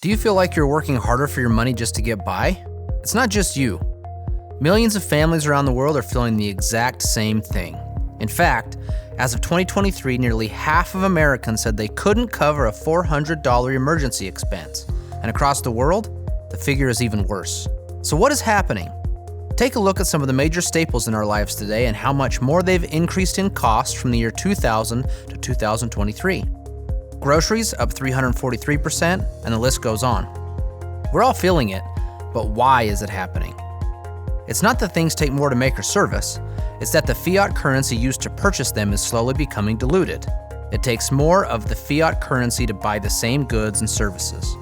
Do you feel like you're working harder for your money just to get by? It's not just you. Millions of families around the world are feeling the exact same thing. In fact, as of 2023, nearly half of Americans said they couldn't cover a $400 emergency expense. And across the world, the figure is even worse. So what is happening? Take a look at some of the major staples in our lives today and how much more they've increased in cost from the year 2000 to 2023. Groceries up 343%, and the list goes on. We're all feeling it, but why is it happening? It's not that things take more to make or service, it's that the fiat currency used to purchase them is slowly becoming diluted. It takes more of the fiat currency to buy the same goods and services.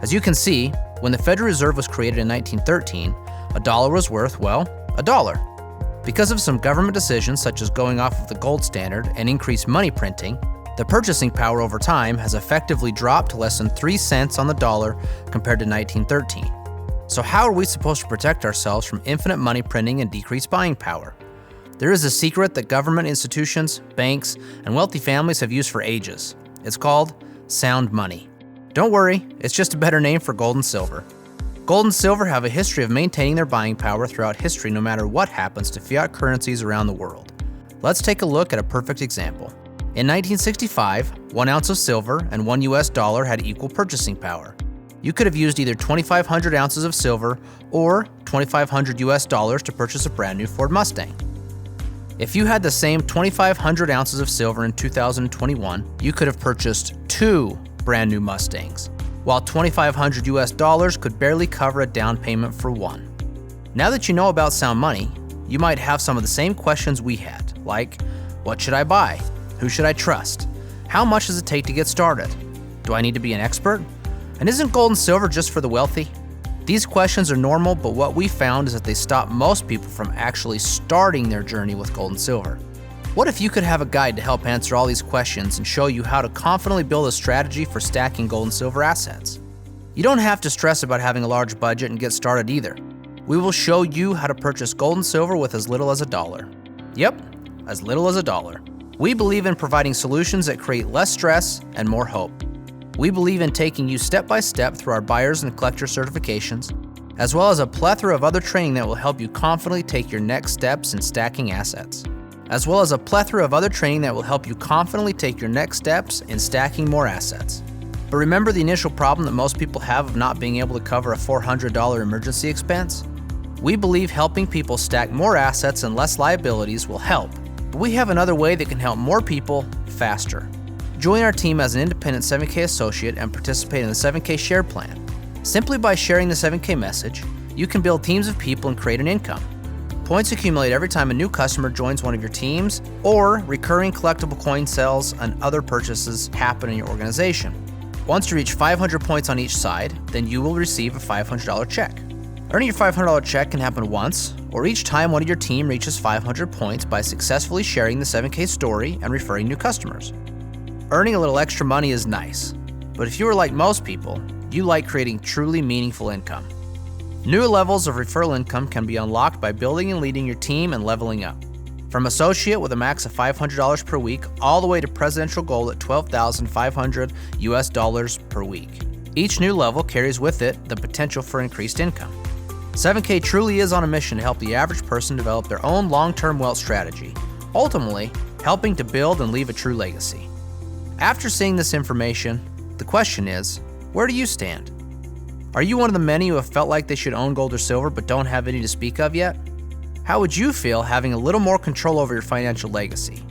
As you can see, when the Federal Reserve was created in 1913, a dollar was worth, well, $1. Because of some government decisions such as going off of the gold standard and increased money printing, the purchasing power over time has effectively dropped to less than 3 cents on the dollar compared to 1913. So how are we supposed to protect ourselves from infinite money printing and decreased buying power? There is a secret that government institutions, banks, and wealthy families have used for ages. It's called sound money. Don't worry, it's just a better name for gold and silver. Gold and silver have a history of maintaining their buying power throughout history no matter what happens to fiat currencies around the world. Let's take a look at a perfect example. In 1965, 1 ounce of silver and $1 had equal purchasing power. You could have used either 2,500 ounces of silver or $2,500 to purchase a brand new Ford Mustang. If you had the same 2,500 ounces of silver in 2021, you could have purchased 2 brand new Mustangs, while $2,500 could barely cover a down payment for one. Now that you know about sound money, you might have some of the same questions we had, like, what should I buy? Who should I trust? How much does it take to get started? Do I need to be an expert? And isn't gold and silver just for the wealthy? These questions are normal, but what we found is that they stop most people from actually starting their journey with gold and silver. What if you could have a guide to help answer all these questions and show you how to confidently build a strategy for stacking gold and silver assets? You don't have to stress about having a large budget and get started either. We will show you how to purchase gold and silver with as little as $1. Yep, as little as $1. We believe in providing solutions that create less stress and more hope. We believe in taking you step by step through our buyers and collector certifications, as well as a plethora of other training that will help you confidently take your next steps in stacking assets. More assets. But remember the initial problem that most people have of not being able to cover a $400 emergency expense? We believe helping people stack more assets and less liabilities will help, but we have another way that can help more people faster. Join our team as an independent 7K associate and participate in the 7K share plan. Simply by sharing the 7K message, you can build teams of people and create an income. Points accumulate every time a new customer joins one of your teams or recurring collectible coin sales and other purchases happen in your organization. Once you reach 500 points on each side, then you will receive a $500 check. Earning your $500 check can happen once or each time one of your team reaches 500 points by successfully sharing the 7K story and referring new customers. Earning a little extra money is nice, but if you are like most people, you like creating truly meaningful income. New levels of referral income can be unlocked by building and leading your team and leveling up. From associate with a max of $500 per week all the way to presidential goal at $12,500 per week. Each new level carries with it the potential for increased income. 7K truly is on a mission to help the average person develop their own long-term wealth strategy, ultimately helping to build and leave a true legacy. After seeing this information, the question is, where do you stand? Are you one of the many who have felt like they should own gold or silver but don't have any to speak of yet? How would you feel having a little more control over your financial legacy?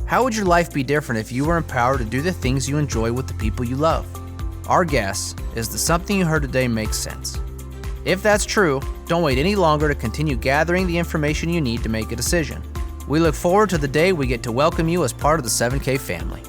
How would your life be different if you were empowered to do the things you enjoy with the people you love? Our guess is that something you heard today makes sense. If that's true, don't wait any longer to continue gathering the information you need to make a decision. We look forward to the day we get to welcome you as part of the 7K family.